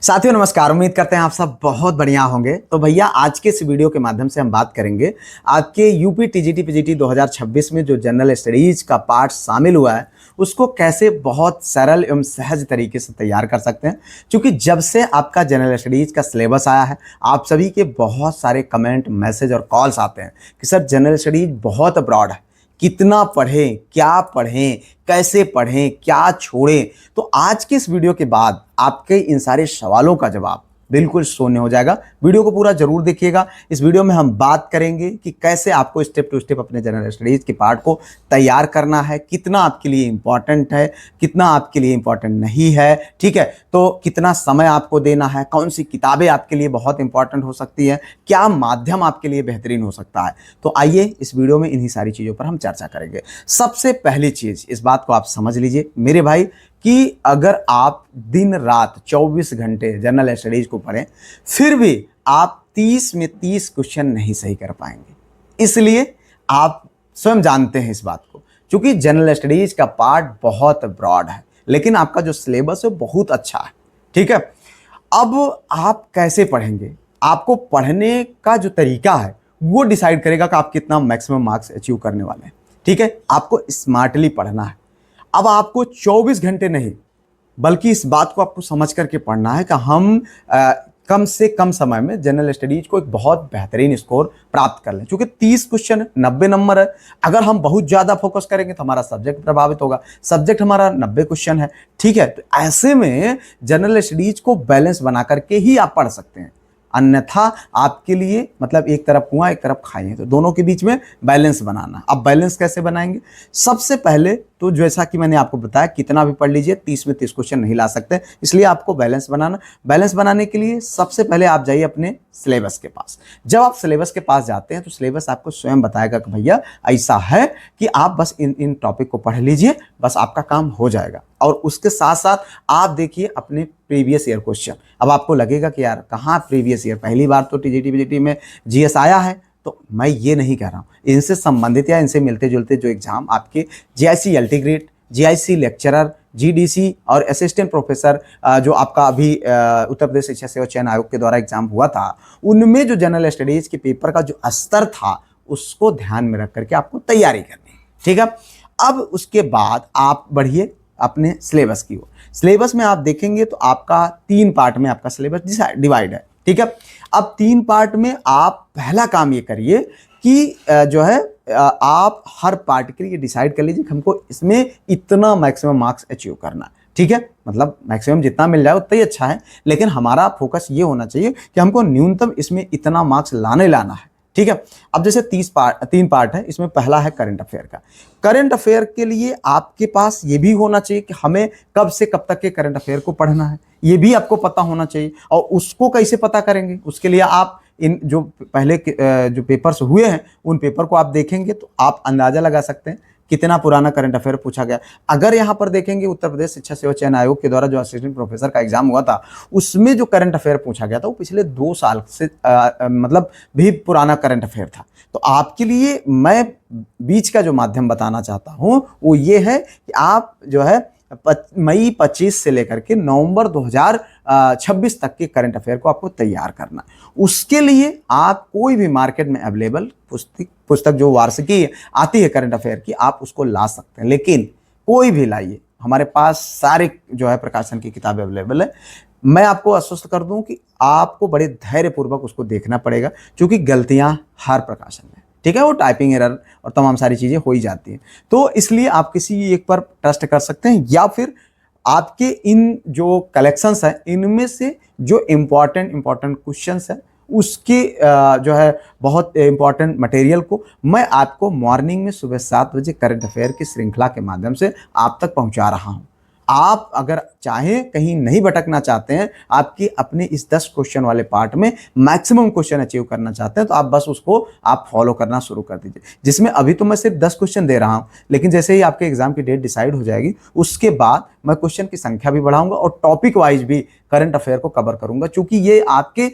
साथियों नमस्कार। उम्मीद करते हैं आप सब बहुत बढ़िया होंगे। तो भैया आज के इस वीडियो के माध्यम से हम बात करेंगे आपके यूपी टीजीटी पीजीटी 2026 में जो जनरल स्टडीज का पार्ट शामिल हुआ है उसको कैसे बहुत सरल एवं सहज तरीके से तैयार कर सकते हैं। क्योंकि जब से आपका जनरल स्टडीज का सिलेबस आया है आप सभी के बहुत सारे कमेंट, मैसेज और कॉल्स आते हैं कि सर जनरल स्टडीज बहुत ब्रॉड है, कितना पढ़ें, क्या पढ़ें, कैसे पढ़ें, क्या छोड़ें। तो आज के इस वीडियो के बाद आपके इन सारे सवालों का जवाब बिल्कुल शून्य हो जाएगा। वीडियो को पूरा जरूर देखिएगा। इस वीडियो में हम बात करेंगे कि कैसे आपको स्टेप टू स्टेप अपने जनरल स्टडीज के पार्ट को तैयार करना है, कितना आपके लिए इंपॉर्टेंट है, कितना आपके लिए इंपॉर्टेंट नहीं है, ठीक है। तो कितना समय आपको देना है, कौन सी किताबें आपके लिए बहुत इंपॉर्टेंट हो सकती है, क्या माध्यम आपके लिए बेहतरीन हो सकता है। तो आइए इस वीडियो में इन्हीं सारी चीज़ों पर हम चर्चा करेंगे। सबसे पहली चीज़, इस बात को आप समझ लीजिए मेरे भाई कि अगर आप दिन रात 24 घंटे जनरल स्टडीज को पढ़ें फिर भी आप 30 में 30 क्वेश्चन नहीं सही कर पाएंगे। इसलिए आप स्वयं जानते हैं इस बात को, क्योंकि जनरल स्टडीज का पार्ट बहुत ब्रॉड है लेकिन आपका जो सिलेबस है बहुत अच्छा है, ठीक है। अब आप कैसे पढ़ेंगे, आपको पढ़ने का जो तरीका है वो डिसाइड करेगा कि आप कितना मैक्सिमम मार्क्स अचीव करने वाले हैं, ठीक है। आपको स्मार्टली पढ़ना है। अब आपको 24 घंटे नहीं बल्कि इस बात को आपको समझ करके पढ़ना है कि हम कम से कम समय में जनरल स्टडीज को एक बहुत बेहतरीन स्कोर प्राप्त कर लें। क्योंकि 30 क्वेश्चन है, 90 नंबर है। अगर हम बहुत ज़्यादा फोकस करेंगे तो हमारा सब्जेक्ट प्रभावित होगा। सब्जेक्ट हमारा 90 क्वेश्चन है, ठीक है। तो ऐसे में जनरल स्टडीज को बैलेंस बना करके ही आप पढ़ सकते हैं, अन्यथा आपके लिए मतलब एक तरफ कुआं एक तरफ खाई है, तो दोनों के बीच में बैलेंस बनाना। अब बैलेंस कैसे बनाएंगे? सबसे पहले तो जैसा कि मैंने आपको बताया कितना भी पढ़ लीजिए 30 में 30 क्वेश्चन नहीं ला सकते, इसलिए आपको बैलेंस बनाना। बैलेंस बनाने के लिए सबसे पहले आप जाइए अपने सिलेबस के पास। जब आप सिलेबस के पास जाते हैं तो सिलेबस आपको स्वयं बताएगा कि भैया ऐसा है कि आप बस इन टॉपिक को पढ़ लीजिए, बस आपका काम हो जाएगा। और उसके साथ साथ आप देखिए अपने प्रीवियस ईयर क्वेश्चन। अब आपको लगेगा कि यार कहाँ प्रीवियस ईयर, पहली बार तो टीजीटी पीजीटी में जीएस आया है, तो मैं ये नहीं कह रहा हूँ। इनसे संबंधित या इनसे मिलते जुलते जो एग्जाम आपके जीआईसी अल्टीग्रेड, जीआईसी लेक्चरर, जीडीसी और असिस्टेंट प्रोफेसर जो आपका अभी उत्तर प्रदेश शिक्षा सेवा चयन आयोग के द्वारा एग्जाम हुआ था, उनमें जो जनरल स्टडीज के पेपर का जो स्तर था उसको ध्यान में रख करके आपको तैयारी करनी है, ठीक है। अब उसके बाद आप बढ़िए अपने सिलेबस की ओर। सिलेबस में आप देखेंगे तो आपका 3 पार्ट में आपका सिलेबस डिवाइड है, ठीक है। अब 3 पार्ट में आप पहला काम ये करिए कि जो है आप हर पार्ट के लिए डिसाइड कर लीजिए कि हमको इसमें इतना मैक्सिमम मार्क्स अचीव करना है, ठीक है। मतलब मैक्सिमम जितना मिल जाए उतना ही अच्छा है, लेकिन हमारा फोकस ये होना चाहिए कि हमको न्यूनतम इसमें इतना मार्क्स लाना है, ठीक है। अब जैसे 3 पार्ट है, इसमें पहला है करंट अफेयर का। करंट अफेयर के लिए आपके पास ये भी होना चाहिए कि हमें कब से कब तक के करंट अफेयर को पढ़ना है, ये भी आपको पता होना चाहिए। और उसको कैसे पता करेंगे, उसके लिए आप इन जो पहले जो पेपर्स हुए हैं उन पेपर को आप देखेंगे तो आप अंदाजा लगा सकते हैं कितना पुराना करंट अफेयर पूछा गया। अगर यहाँ पर देखेंगे उत्तर प्रदेश शिक्षा सेवा चयन आयोग के द्वारा जो असिस्टेंट प्रोफेसर का एग्जाम हुआ था उसमें जो करंट अफेयर पूछा गया था वो पिछले 2 साल से मतलब भी पुराना करंट अफेयर था। तो आपके लिए मैं बीच का जो माध्यम बताना चाहता हूँ वो ये है कि आप जो है मई 25 से लेकर के नवंबर 2026 तक के करंट अफेयर को आपको तैयार करना। उसके लिए आप कोई भी मार्केट में अवेलेबल पुस्तक जो वार्षिकी आती है करंट अफेयर की, आप उसको ला सकते हैं, लेकिन कोई भी लाइए। हमारे पास सारे जो है प्रकाशन की किताबें अवेलेबल है। मैं आपको आश्वस्त कर दूं कि आपको बड़े धैर्यपूर्वक उसको देखना पड़ेगा, क्योंकि गलतियां हर प्रकाशन में, ठीक है, वो टाइपिंग एरर और तमाम सारी चीज़ें हो ही जाती हैं। तो इसलिए आप किसी एक पर ट्रस्ट कर सकते हैं या फिर आपके इन जो कलेक्शंस हैं इनमें से जो इम्पॉर्टेंट क्वेश्चंस हैं उसके जो है बहुत इम्पॉर्टेंट मटेरियल को मैं आपको मॉर्निंग में सुबह 7 बजे करंट अफेयर की श्रृंखला के माध्यम से आप तक पहुंचा रहा हूं। आप अगर चाहें, कहीं नहीं भटकना चाहते हैं, आपकी अपने इस 10 क्वेश्चन वाले पार्ट में मैक्सिमम क्वेश्चन अचीव करना चाहते हैं, तो आप बस उसको आप फॉलो करना शुरू कर दीजिए। जिसमें अभी तो मैं सिर्फ 10 क्वेश्चन दे रहा हूं, लेकिन जैसे ही आपके एग्जाम की डेट डिसाइड हो जाएगी उसके बाद मैं क्वेश्चन की संख्या भी बढ़ाऊंगा और टॉपिक वाइज भी करंट अफेयर को कवर करूंगा, क्योंकि ये आपके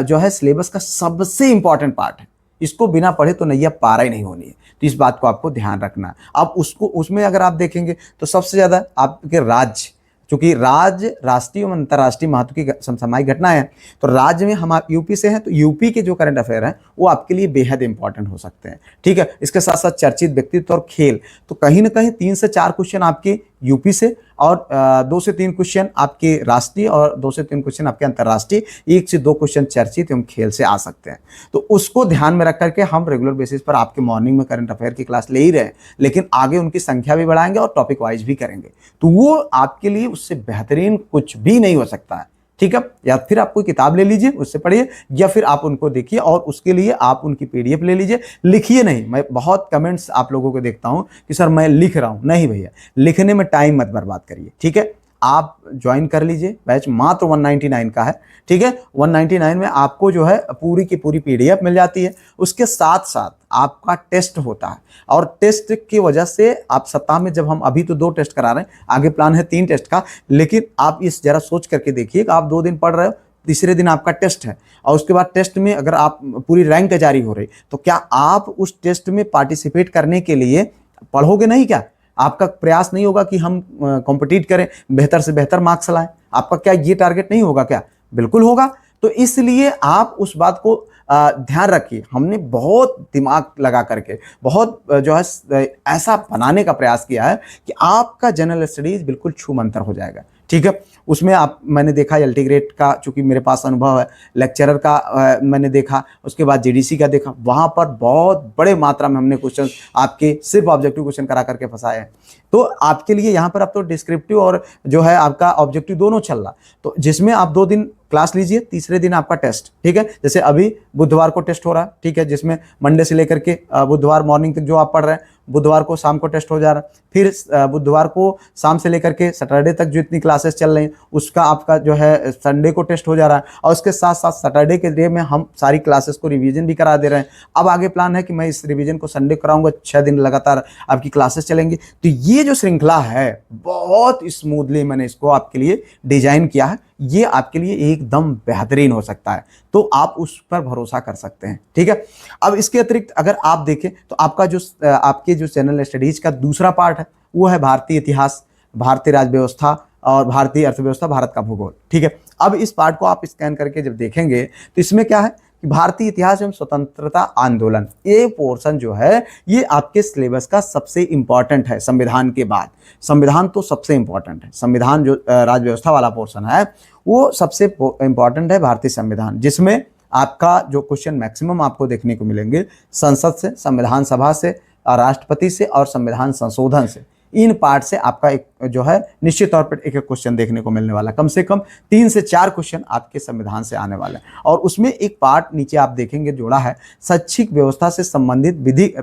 जो है सिलेबस का सबसे इंपॉर्टेंट पार्ट है। इसको बिना पढ़े तो नैया पारा ही नहीं होनी है। तो इस बात को आपको ध्यान रखना है। अब उसमें अगर आप देखेंगे तो सबसे ज़्यादा आपके राज्य चूंकि राज्य, राष्ट्रीय और अंतर्राष्ट्रीय महत्व की समसामयिक घटना है, तो राज्य में हम यूपी से हैं तो यूपी के जो करंट अफेयर हैं वो आपके लिए बेहद इंपॉर्टेंट हो सकते हैं। ठीक है, इसके साथ साथ चर्चित व्यक्तित्व और खेल, तो कहीं ना कहीं 3 से 4 क्वेश्चन आपके यूपी से और 2 से 3 क्वेश्चन आपके राष्ट्रीय और 2 से 3 क्वेश्चन आपके अंतर्राष्ट्रीय, 1 से 2 क्वेश्चन चर्चित एवं खेल से आ सकते हैं। तो उसको ध्यान में रख करके हम रेगुलर बेसिस पर आपके मॉर्निंग में करंट अफेयर की क्लास ले ही रहे हैं, लेकिन आगे उनकी संख्या भी बढ़ाएंगे और टॉपिक वाइज भी करेंगे। तो वो आपके लिए उससे बेहतरीन कुछ भी नहीं हो सकता है। ठीक है, या फिर आप कोई किताब ले लीजिए, उससे पढ़िए, या फिर आप उनको देखिए और उसके लिए आप उनकी पीडीएफ ले लीजिए। लिखिए नहीं, मैं बहुत कमेंट्स आप लोगों को देखता हूं कि सर मैं लिख रहा हूं, नहीं भैया, लिखने में टाइम मत बर्बाद करिए। ठीक है, आप ज्वाइन कर लीजिए, बैच मात्र 199 का है। ठीक है, 199 में आपको जो है पूरी की पूरी पीडीएफ मिल जाती है। उसके साथ साथ आपका टेस्ट होता है और टेस्ट की वजह से आप सप्ताह में, जब हम अभी तो 2 टेस्ट करा रहे हैं, आगे प्लान है 3 टेस्ट का, लेकिन आप इस जरा सोच करके देखिए कि आप 2 दिन पढ़ रहे हो, तीसरे दिन आपका टेस्ट है और उसके बाद टेस्ट में अगर आप पूरी रैंक जारी हो रही, तो क्या आप उस टेस्ट में पार्टिसिपेट करने के लिए पढ़ोगे नहीं? क्या आपका प्रयास नहीं होगा कि हम कॉम्पिटिट करें, बेहतर से बेहतर मार्क्स लाएं? आपका क्या ये टारगेट नहीं होगा क्या? बिल्कुल होगा। तो इसलिए आप उस बात को ध्यान रखिए। हमने बहुत दिमाग लगा करके बहुत जो है ऐसा बनाने का प्रयास किया है कि आपका जनरल स्टडीज बिल्कुल छूमंतर हो जाएगा। ठीक है, उसमें मैंने देखा एलटी ग्रेड का, चूंकि मेरे पास अनुभव है, लेक्चरर का मैंने देखा, उसके बाद जीडीसी का देखा, वहां पर बहुत बड़े मात्रा में हमने क्वेश्चन आपके सिर्फ ऑब्जेक्टिव क्वेश्चन करा करके फंसाए हैं। तो आपके लिए यहाँ पर अब तो डिस्क्रिप्टिव और जो है आपका ऑब्जेक्टिव दोनों चल रहा, तो जिसमें आप 2 दिन क्लास लीजिए, तीसरे दिन आपका टेस्ट। ठीक है, जैसे अभी बुधवार को टेस्ट हो रहा है, ठीक है, जिसमें मंडे से लेकर के बुधवार मॉर्निंग तक जो आप पढ़ रहे हैं, बुधवार को शाम को टेस्ट हो जा रहा है, फिर बुधवार को शाम से लेकर के सैटरडे तक जो इतनी क्लासेस चल रही हैं उसका आपका जो है संडे को टेस्ट हो जा रहा है, और उसके साथ साथ सैटरडे के डे में हम सारी क्लासेस को रिवीजन भी करा दे रहे हैं। अब आगे प्लान है कि मैं इस रिवीजन को संडे कराऊंगा, 6 दिन लगातार आपकी क्लासेस चलेंगी। तो ये जो श्रृंखला है बहुत स्मूथली मैंने इसको आपके लिए डिजाइन किया है, ये आपके लिए एकदम बेहतरीन हो सकता है, तो आप उस पर भरोसा कर सकते हैं। ठीक है, अब इसके अतिरिक्त अगर आप देखें तो आपका जो आपके जो जनरल स्टडीज का दूसरा पार्ट है वो है भारतीय इतिहास, भारतीय राज्य व्यवस्था और भारतीय अर्थव्यवस्था, भारत का भूगोल। ठीक है, अब इस पार्ट को आप स्कैन करके जब देखेंगे तो इसमें क्या है कि भारतीय इतिहास एवं स्वतंत्रता आंदोलन, ये पोर्शन जो है ये आपके सिलेबस का सबसे इंपॉर्टेंट है संविधान के बाद। संविधान तो सबसे इंपॉर्टेंट है, संविधान जो राज्य व्यवस्था वाला पोर्शन है वो सबसे इंपॉर्टेंट है, भारतीय संविधान, जिसमें आपका जो क्वेश्चन मैक्सिमम आपको देखने को मिलेंगे संसद से, संविधान सभा से, राष्ट्रपति से और संविधान संशोधन से, इन पार्ट से आपका एक जो है निश्चित तौर पर एक क्वेश्चन देखने को मिलने वाला, कम से कम 3 से 4 क्वेश्चन आपके संविधान से आने वाले हैं। और उसमें एक पार्ट नीचे आप देखेंगे जोड़ा है शैक्षिक व्यवस्था से संबंधित विधि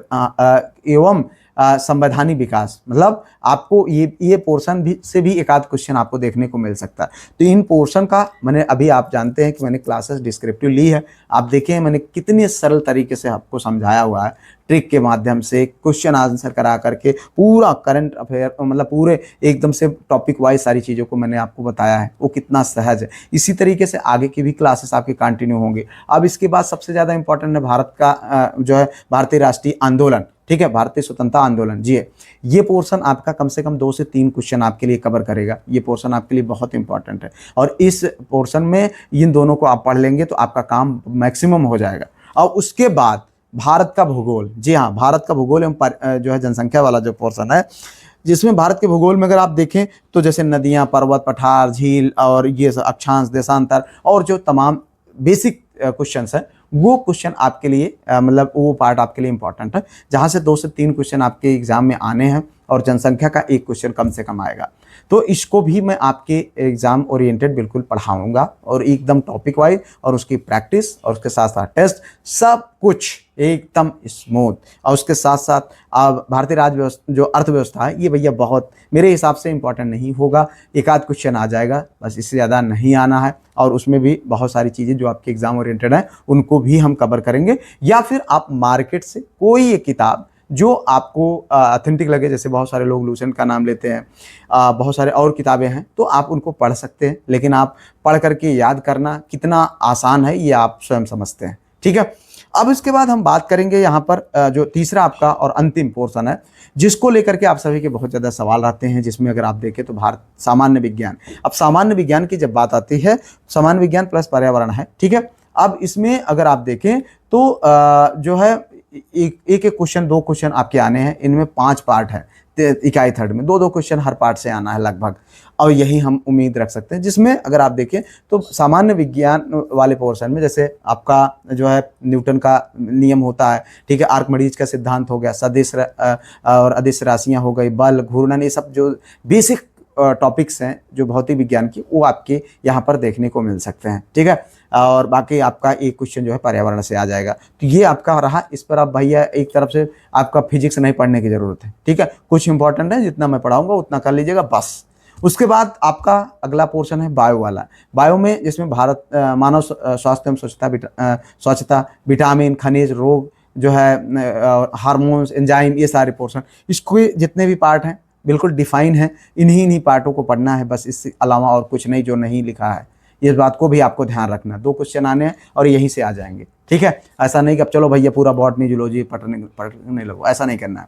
एवं संवैधानिक विकास, मतलब आपको ये पोर्शन भी से भी एक आध क्वेश्चन आपको देखने को मिल सकता है। तो इन पोर्शन का मैंने अभी, आप जानते हैं कि मैंने क्लासेस डिस्क्रिप्टिव ली है, आप देखें मैंने कितने सरल तरीके से आपको समझाया हुआ है, ट्रिक के माध्यम से क्वेश्चन आंसर करा करके पूरा करंट अफेयर, मतलब पूरे एकदम से टॉपिक वाइज सारी चीज़ों को मैंने आपको बताया है, वो कितना सहज है। इसी तरीके से आगे की भी क्लासेस आपके कंटिन्यू होंगे। अब इसके बाद सबसे ज़्यादा इंपॉर्टेंट है भारत का जो है भारतीय राष्ट्रीय आंदोलन, ठीक है, भारतीय स्वतंत्रता आंदोलन। जी है, ये पोर्शन आपका कम से कम 2 से 3 क्वेश्चन आपके लिए कवर करेगा। ये पोर्शन आपके लिए बहुत इंपॉर्टेंट है और इस पोर्शन में इन दोनों को आप पढ़ लेंगे तो आपका काम मैक्सिमम हो जाएगा। और उसके बाद भारत का भूगोल, जी हाँ, भारत का भूगोल एवं जो है जनसंख्या वाला जो पोर्शन है, जिसमें भारत के भूगोल में अगर आप देखें तो जैसे नदियाँ, पर्वत, पठार, झील और ये अक्षांश, देशांतर और जो तमाम बेसिक क्वेश्चंस हैं, वो क्वेश्चन आपके लिए मतलब वो पार्ट आपके लिए इंपॉर्टेंट है, जहाँ से 2 से 3 क्वेश्चन आपके एग्जाम में आने हैं और जनसंख्या का 1 क्वेश्चन कम से कम आएगा। तो इसको भी मैं आपके एग्जाम ओरिएंटेड बिल्कुल पढ़ाऊंगा और एकदम टॉपिक वाइज, और उसकी प्रैक्टिस और उसके साथ साथ टेस्ट, सब कुछ एकदम स्मूथ। और उसके साथ साथ भारतीय राज्य व्यवस्था जो अर्थव्यवस्था है, ये भैया बहुत मेरे हिसाब से इंपॉर्टेंट नहीं होगा, एक आध क्वेश्चन आ जाएगा बस, इससे ज़्यादा नहीं आना है। और उसमें भी बहुत सारी चीज़ें जो आपके एग्जाम ओरिएंटेड हैं उनको भी हम कवर करेंगे। या फिर आप मार्केट से कोई एक किताब जो आपको ऑथेंटिक लगे, जैसे बहुत सारे लोग लूसेंट का नाम लेते हैं, बहुत सारे और किताबें हैं, तो आप उनको पढ़ सकते हैं, लेकिन आप पढ़ करके याद करना कितना आसान है ये आप स्वयं समझते हैं। ठीक है, अब इसके बाद हम बात करेंगे यहाँ पर जो तीसरा आपका और अंतिम पोर्शन है, जिसको लेकर के आप सभी के बहुत ज़्यादा सवाल आते हैं, जिसमें अगर आप देखें तो भारत सामान्य विज्ञान। अब सामान्य विज्ञान की जब बात आती है, सामान्य विज्ञान प्लस पर्यावरण है, ठीक है। अब इसमें अगर आप देखें तो जो है एक एक क्वेश्चन, 2 क्वेश्चन आपके आने हैं। इनमें 5 पार्ट है, इकाई थर्ड में 2-2 क्वेश्चन हर पार्ट से आना है लगभग, और यही हम उम्मीद रख सकते हैं। जिसमें अगर आप देखें तो सामान्य विज्ञान वाले पोर्शन में जैसे आपका जो है न्यूटन का नियम होता है, ठीक है, आर्कमिडीज का सिद्धांत हो गया, सदिश और अदिश राशियाँ हो गई, बल, घूर्णन, ये सब जो बेसिक टॉपिक्स हैं जो भौतिक विज्ञान की, वो आपके यहाँ पर देखने को मिल सकते हैं, ठीक है। और बाकी आपका एक क्वेश्चन जो है पर्यावरण से आ जाएगा। तो ये आपका रहा। इस पर आप भैया एक तरफ से आपका फिजिक्स नहीं पढ़ने की ज़रूरत है, ठीक है। कुछ इंपॉर्टेंट है, जितना मैं पढ़ाऊंगा उतना कर लीजिएगा बस। उसके बाद आपका अगला पोर्शन है बायो वाला। बायो में जिसमें भारत मानव स्वास्थ्य एवं स्वच्छता, विटामिन, खनिज, रोग जो है, हार्मोन्स, एंजाइम, ये सारे पोर्शन, इसके जितने भी पार्ट हैं बिल्कुल डिफाइन है। इन्हीं पार्टों को पढ़ना है बस, इससे अलावा और कुछ नहीं जो नहीं लिखा है। इस बात को भी आपको ध्यान रखना। 2 क्वेश्चन आने हैं और यहीं से आ जाएंगे, ठीक है। ऐसा नहीं कि अब चलो भैया पूरा बॉटनी जूलॉजी पढ़ने लगो, ऐसा नहीं करना है।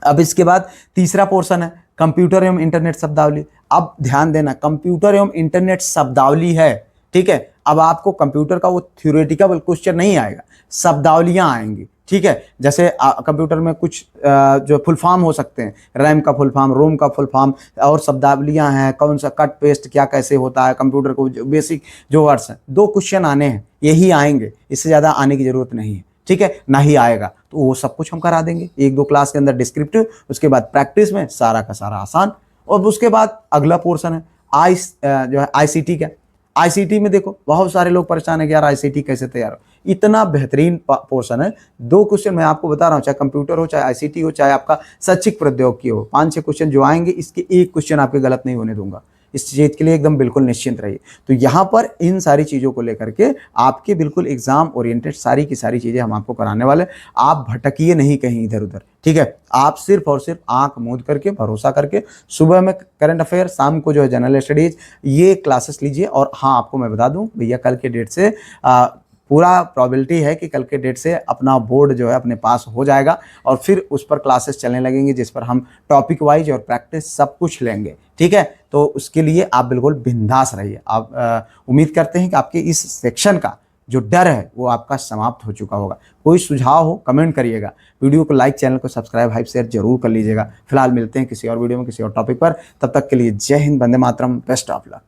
अब इसके बाद तीसरा पोर्शन है कंप्यूटर एवं इंटरनेट शब्दावली। अब ध्यान देना, कंप्यूटर एवं इंटरनेट शब्दावली है, ठीक है। अब आपको कंप्यूटर का वो थ्योरेटिकल क्वेश्चन नहीं आएगा, शब्दावलियाँ आएंगी, ठीक है। जैसे कंप्यूटर में कुछ जो फुल फॉर्म हो सकते हैं, रैम का फुल फॉर्म, रोम का फुल फॉर्म, और शब्दावलियाँ हैं, कौन सा कट पेस्ट क्या कैसे होता है कंप्यूटर को, जो बेसिक जो वर्ड्स हैं। 2 क्वेश्चन आने हैं, यही आएंगे, इससे ज़्यादा आने की ज़रूरत नहीं है, ठीक है। ना ही आएगा तो वो सब कुछ हम करा देंगे 1-2 क्लास के अंदर डिस्क्रिप्टिव, उसके बाद प्रैक्टिस में सारा का सारा आसान। और उसके बाद अगला पोर्शन है जो है आईसीटी का। आईसीटी में देखो बहुत सारे लोग परेशान है कि यार आईसीटी कैसे तैयार हो। इतना बेहतरीन पोर्शन है। 2 क्वेश्चन मैं आपको बता रहा हूँ, चाहे कंप्यूटर हो, चाहे आईसीटी हो, चाहे आपका शैक्षिक प्रौद्योगिकी हो, 5-6 क्वेश्चन जो आएंगे, इसके एक क्वेश्चन आपके गलत नहीं होने दूंगा। इस चीज़ के लिए एकदम बिल्कुल निश्चिंत रहिए। तो यहाँ पर इन सारी चीज़ों को लेकर के आपके बिल्कुल एग्जाम ओरिएंटेड सारी की सारी चीज़ें हम आपको कराने वाले। आप भटकिए नहीं कहीं इधर उधर, ठीक है। आप सिर्फ और सिर्फ आंख मूंद करके, भरोसा करके, सुबह में करंट अफेयर, शाम को जो है जनरल स्टडीज, ये क्लासेस लीजिए। और हाँ, आपको मैं बता दूं भैया, कल के डेट से पूरा प्रोबेबिलिटी है कि कल के डेट से अपना बोर्ड जो है अपने पास हो जाएगा, और फिर उस पर क्लासेस चलने लगेंगे, जिस पर हम टॉपिक वाइज और प्रैक्टिस सब कुछ लेंगे, ठीक है। तो उसके लिए आप बिल्कुल बिंदास रहिए। आप उम्मीद करते हैं कि आपके इस सेक्शन का जो डर है वो आपका समाप्त हो चुका होगा। कोई सुझाव हो कमेंट करिएगा, वीडियो को लाइक, चैनल को सब्सक्राइब, हाइप, शेयर जरूर कर लीजिएगा। फिलहाल मिलते हैं किसी और वीडियो में किसी और टॉपिक पर। तब तक के लिए जय Hind, Vande Mataram, best of luck.